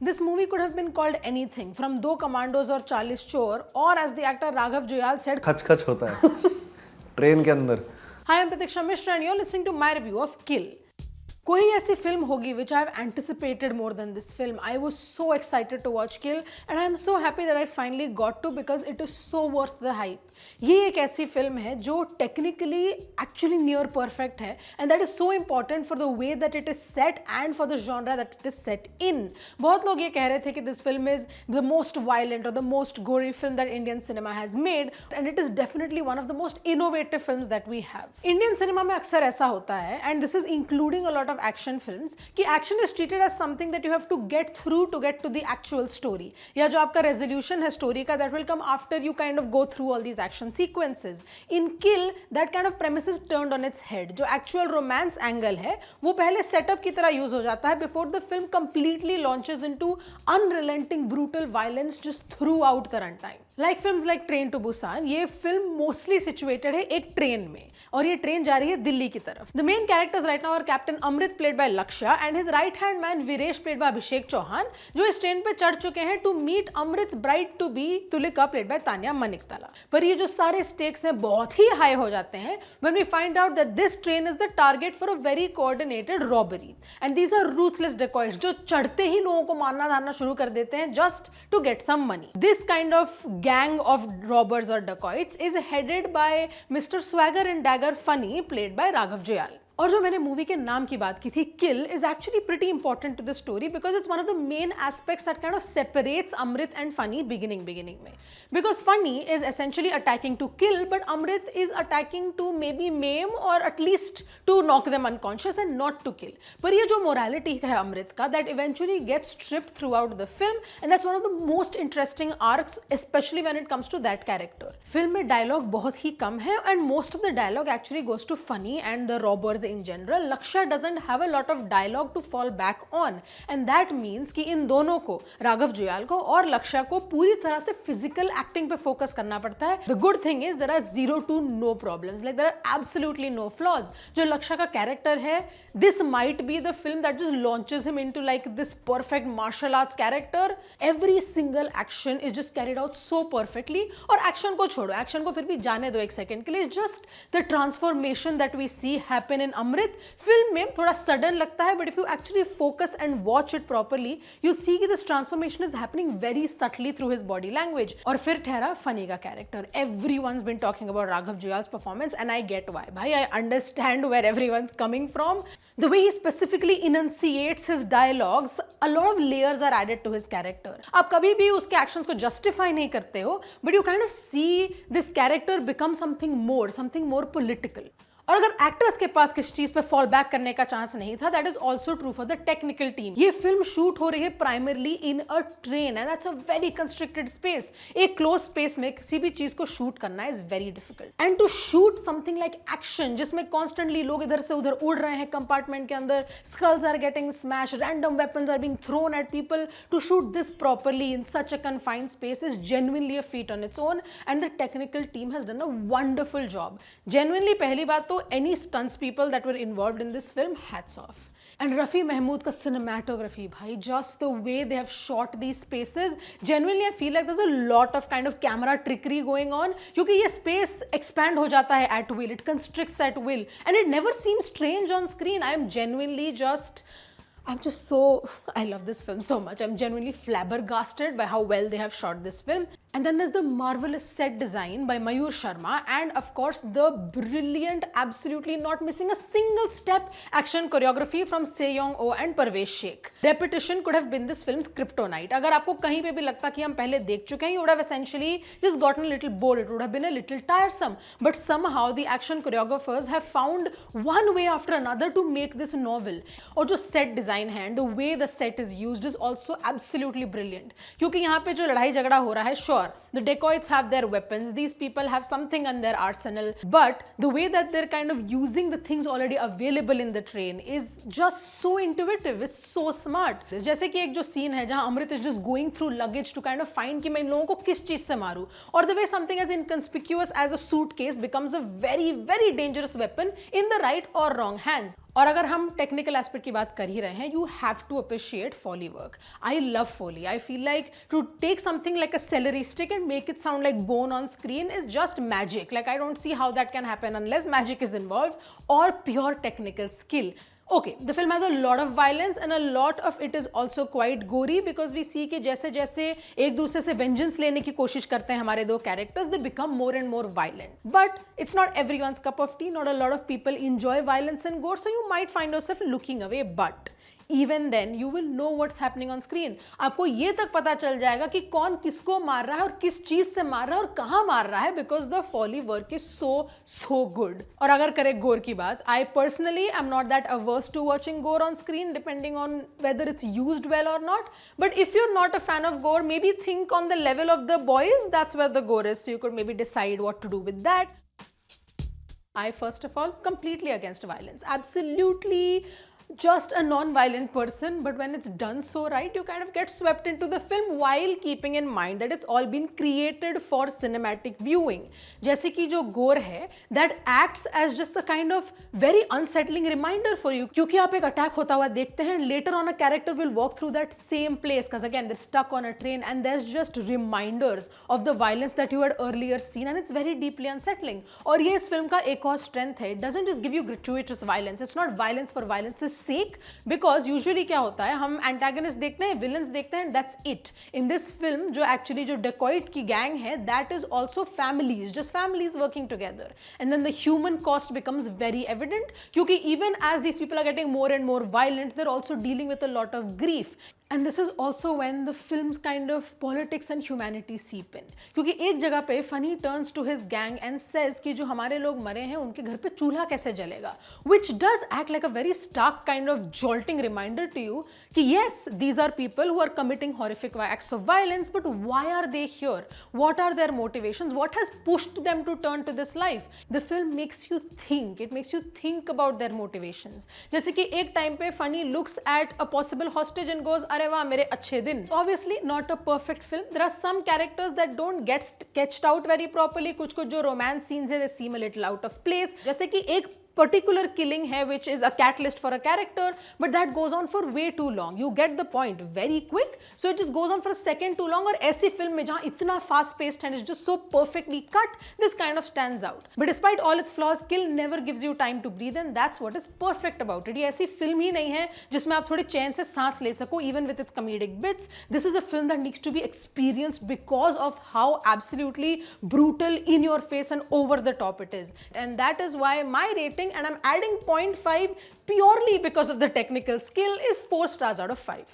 This movie could have been called anything from दो commandos और 40 चोर, or as the actor Raghav Juyal said, खच खच होता है ट्रेन के अंदर. Hi, I'm Pratiksha Mishra and you're listening to my review of Kill. कोई ऐसी फिल्म होगी which I have anticipated more than this film. I was so excited to watch Kill and I am so happy that I finally got to because it is so worth the hype. ये एक ऐसी film है जो technically actually near perfect है and that is so important for the way that it is set and for the genre that it is set in. बहुत लोग ये कह रहे थे कि this film is the most violent और the most gory film that Indian cinema has made and it is definitely one of the most innovative films that we have. Indian cinema में अक्सर ऐसा होता है and this is including a lot of action films कि action is treated as something that you have to get through to get to the actual story, या जो आपका resolution है स्टोरी का that will come after you kind of go through all these action sequences. In Kill, that kind of premise is turned on its head. जो actual romance angle है वो पहले setup की तरह use हो जाता है before the film completely launches into unrelenting brutal violence just throughout the runtime. Like films like Train to Busan, ये film mostly situated है एक ट्रेन में और ये ट्रेन जा रही है दिल्ली की तरफ. The main characters right now are Captain Amrit played by Lakshya and his right hand man Viresh played by Abhishek Chauhan, जो इस ट्रेन पे चढ़ चुके हैं to meet Amrit's bride to be Tulika played by Tanya Maniktala. पर ये जो सारे stakes हैं बहुत ही high हो जाते हैं when we find out that this train is the target for a very coordinated robbery and these are ruthless dacoits जो चढ़ते ही लोगों को मारना धारना शुरू कर देते हैं just to get some money. This kind of gang of robbers or dacoits is headed by Mr. Swagger and Dagger Funny played by Raghav Juyal. और जो मैंने मूवी के नाम की बात की थी Kill is actually pretty important to the story because it's one of the main aspects that kind of separates Amrit and Fani beginning में. Because Fani is essentially attacking to kill but Amrit is attacking to maybe maim और at least to knock them unconscious and not to kill. पर ये जो morality है अमृत का that eventually gets stripped throughout the film and that's one of the most interesting arcs specially when it comes to that character. Film में dialogue बहुत ही कम है and most of the dialogue actually goes to funny and the robbers in general. Lakshya doesn't have a lot of dialogue to fall back on and that means कि इन दोनों को राघव जुयाल को और लक्ष्य को पूरी तरह से फिजिकल एक्टिंग पे फोकस करना पड़ता है. The good thing is there are zero to no problems, like there are absolutely no flaws. जो लक्ष्य का कैरेक्टर है this might be the film that just launches him into like this perfect martial arts character. Every single action is just carried out so perfectly. और action को छोड़ो, action को फिर भी जाने दो एक सेकेंड के लिए, just the transformation that we see happen in Amrit film में थोड़ा सडन लगता है but if you actually focus and watch it properly you see कि this transformation is happening very subtly through his body language. और फिर ठहरा फनी का character. Everyone's been talking about Raghav Juyal's performance and I get why. भाई I understand where everyone's coming from. The way he specifically enunciates his dialogues, a lot of layers are added to his character. आप कभी भी उसके actions को justify नहीं करते हो but you kind of see this character become something more political. और अगर एक्टर्स के पास किस चीज पे फॉल बैक करने का चांस नहीं था that is also true for the technical team. ये फिल्म शूट हो रही है primarily in a train and that's a very constricted space. एक क्लोज स्पेस में किसी भी चीज को शूट करना is very difficult and to shoot something like action जिसमें कॉन्स्टेंटली लोग इधर से उधर उड़ रहे हैं कंपार्टमेंट के अंदर, skulls are getting smash, random weapons are being thrown at people, to shoot this properly in such a confined space is genuinely a feat on its own and the technical team has done a wonderful job. Genuinely पहली बात तो any stunts people that were involved in this film, hats off. And Rafi Mahmood ka cinematography, bhai, just the way they have shot these spaces, genuinely I feel like there's a lot of kind of camera trickery going on क्योंकि ये space expand हो जाता है at will, it constricts at will and it never seems strange on screen. I'm just so, I love this film so much. I'm genuinely flabbergasted by how well they have shot this film. And then there's the marvelous set design by Mayur Sharma and of course the brilliant, absolutely not missing a single step action choreography from Sejong Oh and Parvesh Sheikh. Repetition could have been this film's kryptonite. अगर आपको कहीं पे भी लगता कि हम पहले देख चुके हैं, you would have essentially just gotten a little bored. It would have been a little tiresome. But somehow the action choreographers have found one way after another to make this novel. और जो set design है and the way the set is used is also absolutely brilliant. क्योंकि यहाँ पे जो लड़ाई झगड़ा हो रहा है, sure, the dacoits have their weapons, these people have something in their arsenal, but the way that they're kind of using the things already available in the train is just so intuitive. It's so smart. जैसे कि एक जो scene है जहाँ अमृत is just going through luggage to kind of find कि मैं इन लोगों को किस चीज से मारूं, or the way something as inconspicuous as a suitcase becomes a very, very dangerous weapon in the right or wrong hands. और अगर हम टेक्निकल एस्पेक्ट की बात कर ही रहे हैं, you have to appreciate foley work. I love foley. I feel like to take something like a celery stick and make it sound like bone on screen is just magic. Like, I don't see how that can happen unless magic is involved or pure technical skill. Okay, the film has a lot of violence and a lot of it is also quite gory because we see कि जैसे जैसे एक दूसरे से vengeance लेने की कोशिश करते हैं हमारे दो characters, they become more and more violent. But it's not everyone's cup of tea. Not a lot of people enjoy violence and gore, so you might find yourself looking away. But even then you will know what's happening on screen. आपको ये तक पता चल जाएगा कि कौन किसको मार रहा है और किस चीज से मार रहा है और कहाँ मार रहा है, because the Foley work is so good. और अगर करें गोर की बात, I personally am not that averse to watching gore on screen depending on whether it's used well or not. But if you're not a fan of gore, maybe think on the level of the boys. That's where the gore is, so you could maybe decide what to do with that. I, first of all, completely against violence. Absolutely just a non-violent person, but when it's done so right, you kind of get swept into the film while keeping in mind that it's all been created for cinematic viewing. जैसे कि जो gore है, that acts as just a kind of very unsettling reminder for you, क्योंकि आप एक attack होता हुआ देखते हैं, later on a character will walk through that same place because again they're stuck on a train and there's just reminders of the violence that you had earlier seen, and it's very deeply unsettling. और ये इस film का एक और strength है, it doesn't just give you gratuitous violence. It's not violence for violence's sake, because usually क्या होता है, हम antagonist देखते हैं, villains देखते हैं, that's it. In this film जो actually जो dacoit की gang है, that is also families, just families working together, and then the human cost becomes very evident क्योंकि even as these people are getting more and more violent, they're also dealing with a lot of grief. And this is also when the film's kind of politics and humanity seep in. क्योंकि एक जगह पे Funny turns to his gang and says कि जो हमारे लोग मरे हैं उनके घर पे चूल्हा कैसे जलेगा, which does act like a very stark kind of jolting reminder to you कि yes, these are people who are committing horrific acts of violence, but why are they here? What are their motivations? What has pushed them to turn to this life? The film makes you think. It makes you think about their motivations. जैसे कि एक time पे Funny looks at a possible hostage and goes, अरे वाह मेरे अच्छे दिन. So obviously not a perfect film. There are some characters that don't get sketched out very properly. कुछ जो romance scenes है, they seem a little out of place. जैसे कि एक particular killing है which is a catalyst for a character, but that goes on for way too long. You get the point very quick, so it just goes on for a second too long. और ऐसी film में जहाँ इतना fast paced and it's just so perfectly cut, this kind of stands out. But despite all its flaws, Kill never gives you time to breathe, and that's what is perfect about it. ये ऐसी film ही नहीं है जिसमें आप थोड़े चैन से सांस ले सको, even with its comedic bits. This is a film that needs to be experienced because of how absolutely brutal, in your face and over the top it is. And that is why my rating, and I'm adding 0.5 purely because of the technical skill, is 4 stars out of 5.